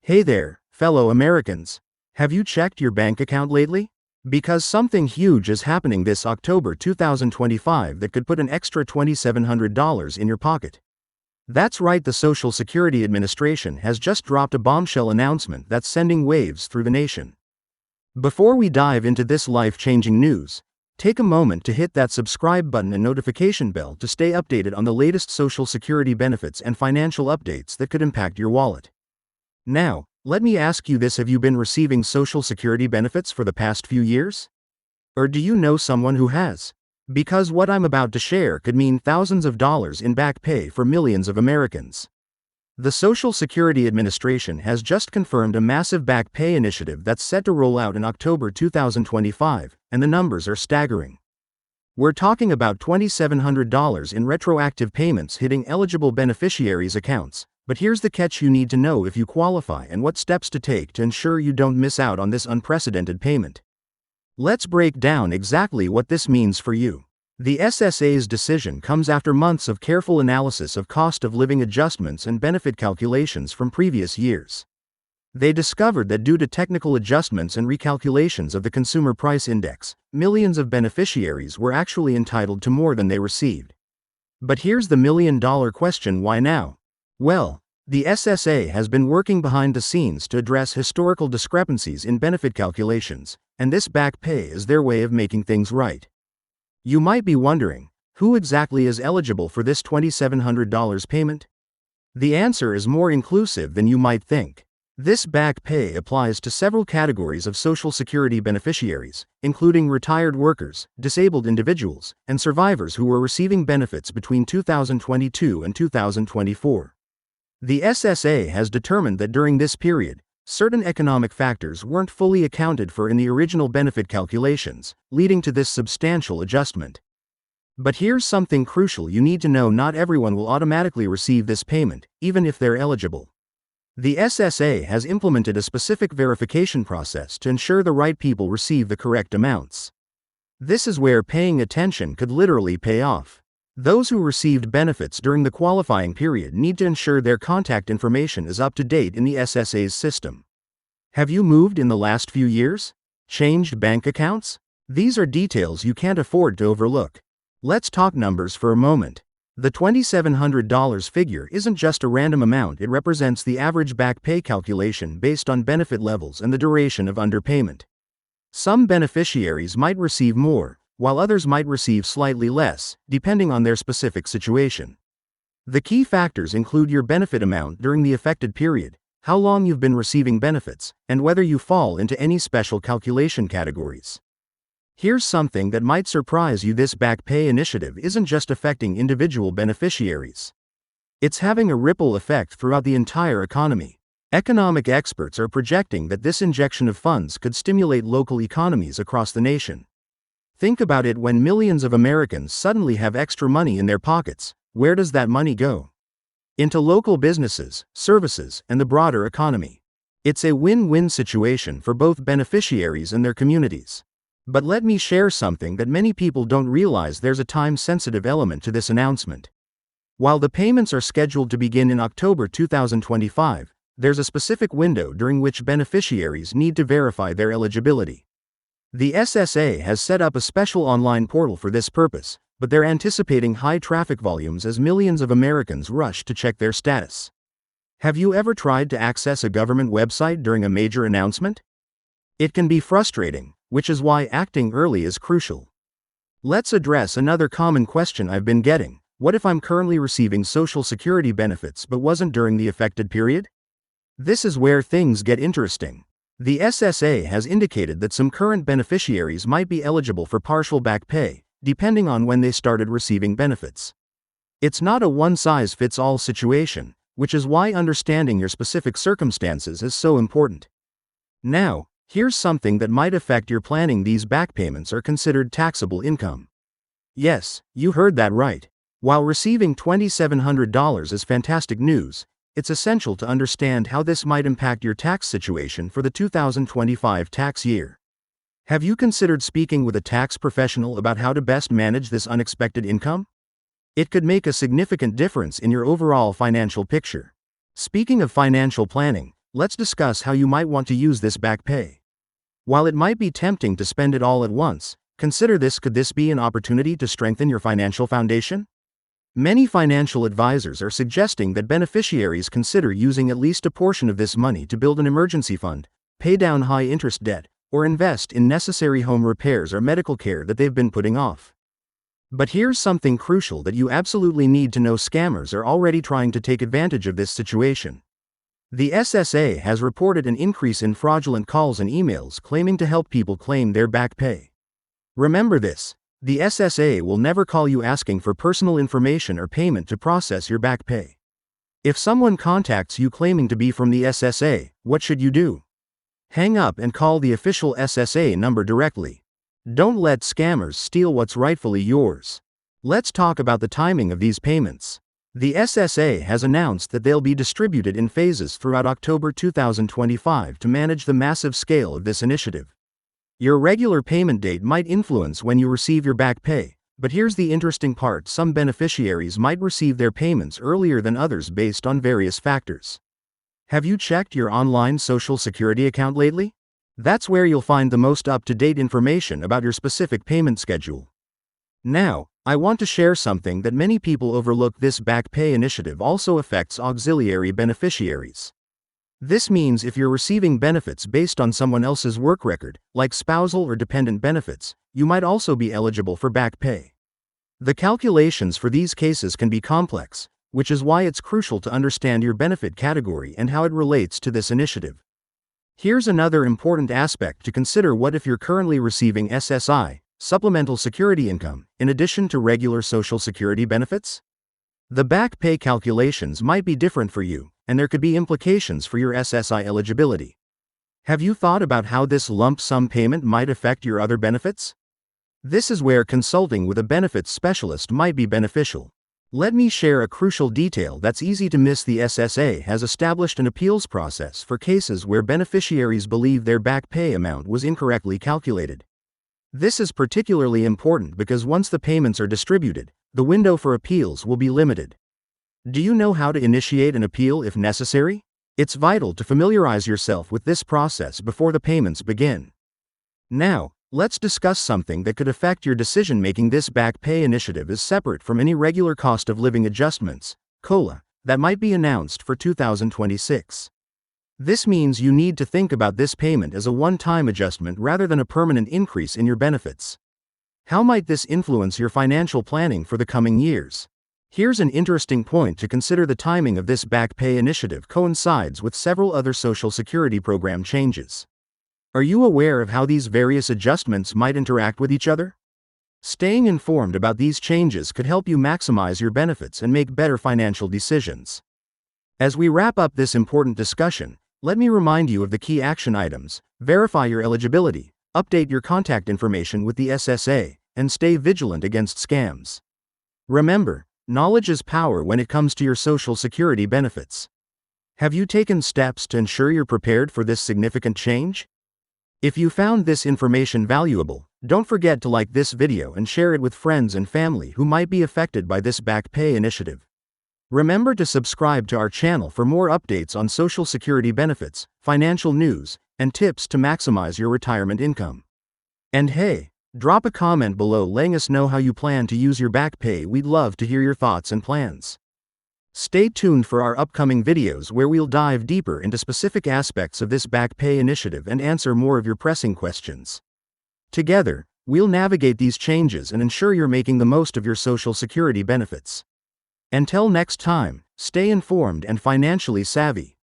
Hey there, fellow Americans. Have you checked your bank account lately? Because something huge is happening this October 2025 that could put an extra $2,700 in your pocket. That's right, the Social Security Administration has just dropped a bombshell announcement that's sending waves through the nation. Before we dive into this life-changing news, take a moment to hit that subscribe button and notification bell to stay updated on the latest Social Security benefits and financial updates that could impact your wallet. Now, let me ask you this: have you been receiving Social Security benefits for the past few years? Or do you know someone who has? Because what I'm about to share could mean thousands of dollars in back pay for millions of Americans. The Social Security Administration has just confirmed a massive back pay initiative that's set to roll out in October 2025, and the numbers are staggering. We're talking about $2,700 in retroactive payments hitting eligible beneficiaries' accounts. But here's the catch: you need to know if you qualify and what steps to take to ensure you don't miss out on this unprecedented payment. Let's break down exactly what this means for you. The SSA's decision comes after months of careful analysis of cost of living adjustments and benefit calculations from previous years. They discovered that due to technical adjustments and recalculations of the Consumer Price Index, millions of beneficiaries were actually entitled to more than they received. But here's the million-dollar question: why now? Well, the SSA has been working behind the scenes to address historical discrepancies in benefit calculations, and this back pay is their way of making things right. You might be wondering, who exactly is eligible for this $2,700 payment? The answer is more inclusive than you might think. This back pay applies to several categories of Social Security beneficiaries, including retired workers, disabled individuals, and survivors who were receiving benefits between 2022 and 2024. The SSA has determined that during this period, certain economic factors weren't fully accounted for in the original benefit calculations, leading to this substantial adjustment. But here's something crucial you need to know: not everyone will automatically receive this payment, even if they're eligible. The SSA has implemented a specific verification process to ensure the right people receive the correct amounts. This is where paying attention could literally pay off. Those who received benefits during the qualifying period need to ensure their contact information is up to date in the SSA's system. Have you moved in the last few years? Changed bank accounts? These are details you can't afford to overlook. Let's talk numbers for a moment. The $2,700 figure isn't just a random amount, it represents the average back pay calculation based on benefit levels and the duration of underpayment. Some beneficiaries might receive more, while others might receive slightly less, depending on their specific situation. The key factors include your benefit amount during the affected period, how long you've been receiving benefits, and whether you fall into any special calculation categories. Here's something that might surprise you: this back pay initiative isn't just affecting individual beneficiaries. It's having a ripple effect throughout the entire economy. Economic experts are projecting that this injection of funds could stimulate local economies across the nation. Think about it: when millions of Americans suddenly have extra money in their pockets, where does that money go? Into local businesses, services, and the broader economy. It's a win-win situation for both beneficiaries and their communities. But let me share something that many people don't realize: there's a time-sensitive element to this announcement. While the payments are scheduled to begin in October 2025, there's a specific window during which beneficiaries need to verify their eligibility. The SSA has set up a special online portal for this purpose, but they're anticipating high traffic volumes as millions of Americans rush to check their status. Have you ever tried to access a government website during a major announcement? It can be frustrating, which is why acting early is crucial. Let's address another common question I've been getting: what if I'm currently receiving Social Security benefits but wasn't during the affected period? This is where things get interesting. The SSA has indicated that some current beneficiaries might be eligible for partial back pay, depending on when they started receiving benefits. It's not a one-size-fits-all situation, which is why understanding your specific circumstances is so important. Now, here's something that might affect your planning: these back payments are considered taxable income. Yes, you heard that right. While receiving $2,700 is fantastic news, it's essential to understand how this might impact your tax situation for the 2025 tax year. Have you considered speaking with a tax professional about how to best manage this unexpected income? It could make a significant difference in your overall financial picture. Speaking of financial planning, let's discuss how you might want to use this back pay. While it might be tempting to spend it all at once, consider this: could this be an opportunity to strengthen your financial foundation? Many financial advisors are suggesting that beneficiaries consider using at least a portion of this money to build an emergency fund, pay down high-interest debt, or invest in necessary home repairs or medical care that they've been putting off. But here's something crucial that you absolutely need to know: scammers are already trying to take advantage of this situation. The SSA has reported an increase in fraudulent calls and emails claiming to help people claim their back pay. Remember this: the SSA will never call you asking for personal information or payment to process your back pay. If someone contacts you claiming to be from the SSA, what should you do? Hang up and call the official SSA number directly. Don't let scammers steal what's rightfully yours. Let's talk about the timing of these payments. The SSA has announced that they'll be distributed in phases throughout October 2025 to manage the massive scale of this initiative. Your regular payment date might influence when you receive your back pay, but here's the interesting part: some beneficiaries might receive their payments earlier than others based on various factors. Have you checked your online Social Security account lately? That's where you'll find the most up-to-date information about your specific payment schedule. Now, I want to share something that many people overlook: this back pay initiative also affects auxiliary beneficiaries. This means if you're receiving benefits based on someone else's work record, like spousal or dependent benefits, you might also be eligible for back pay. The calculations for these cases can be complex, which is why it's crucial to understand your benefit category and how it relates to this initiative. Here's another important aspect to consider: what if you're currently receiving SSI, supplemental security income, in addition to regular Social Security benefits? The back pay calculations might be different for you, and there could be implications for your SSI eligibility. Have you thought about how this lump sum payment might affect your other benefits? This is where consulting with a benefits specialist might be beneficial. Let me share a crucial detail that's easy to miss: the SSA has established an appeals process for cases where beneficiaries believe their back pay amount was incorrectly calculated. This is particularly important because once the payments are distributed, the window for appeals will be limited. Do you know how to initiate an appeal if necessary? It's vital to familiarize yourself with this process before the payments begin. Now, let's discuss something that could affect your decision-making. This back pay initiative is separate from any regular cost of living adjustments, COLA, that might be announced for 2026. This means you need to think about this payment as a one-time adjustment rather than a permanent increase in your benefits. How might this influence your financial planning for the coming years? Here's an interesting point to consider: the timing of this back pay initiative coincides with several other Social Security program changes. Are you aware of how these various adjustments might interact with each other? Staying informed about these changes could help you maximize your benefits and make better financial decisions. As we wrap up this important discussion, let me remind you of the key action items: verify your eligibility, update your contact information with the SSA, and stay vigilant against scams. Remember, knowledge is power when it comes to your Social Security benefits. Have you taken steps to ensure you're prepared for this significant change? If you found this information valuable, don't forget to like this video and share it with friends and family who might be affected by this back pay initiative. Remember to subscribe to our channel for more updates on Social Security benefits, financial news, and tips to maximize your retirement income. And hey, drop a comment below letting us know how you plan to use your back pay. We'd love to hear your thoughts and plans. Stay tuned for our upcoming videos where we'll dive deeper into specific aspects of this back pay initiative and answer more of your pressing questions. Together, we'll navigate these changes and ensure you're making the most of your Social Security benefits. Until next time, stay informed and financially savvy.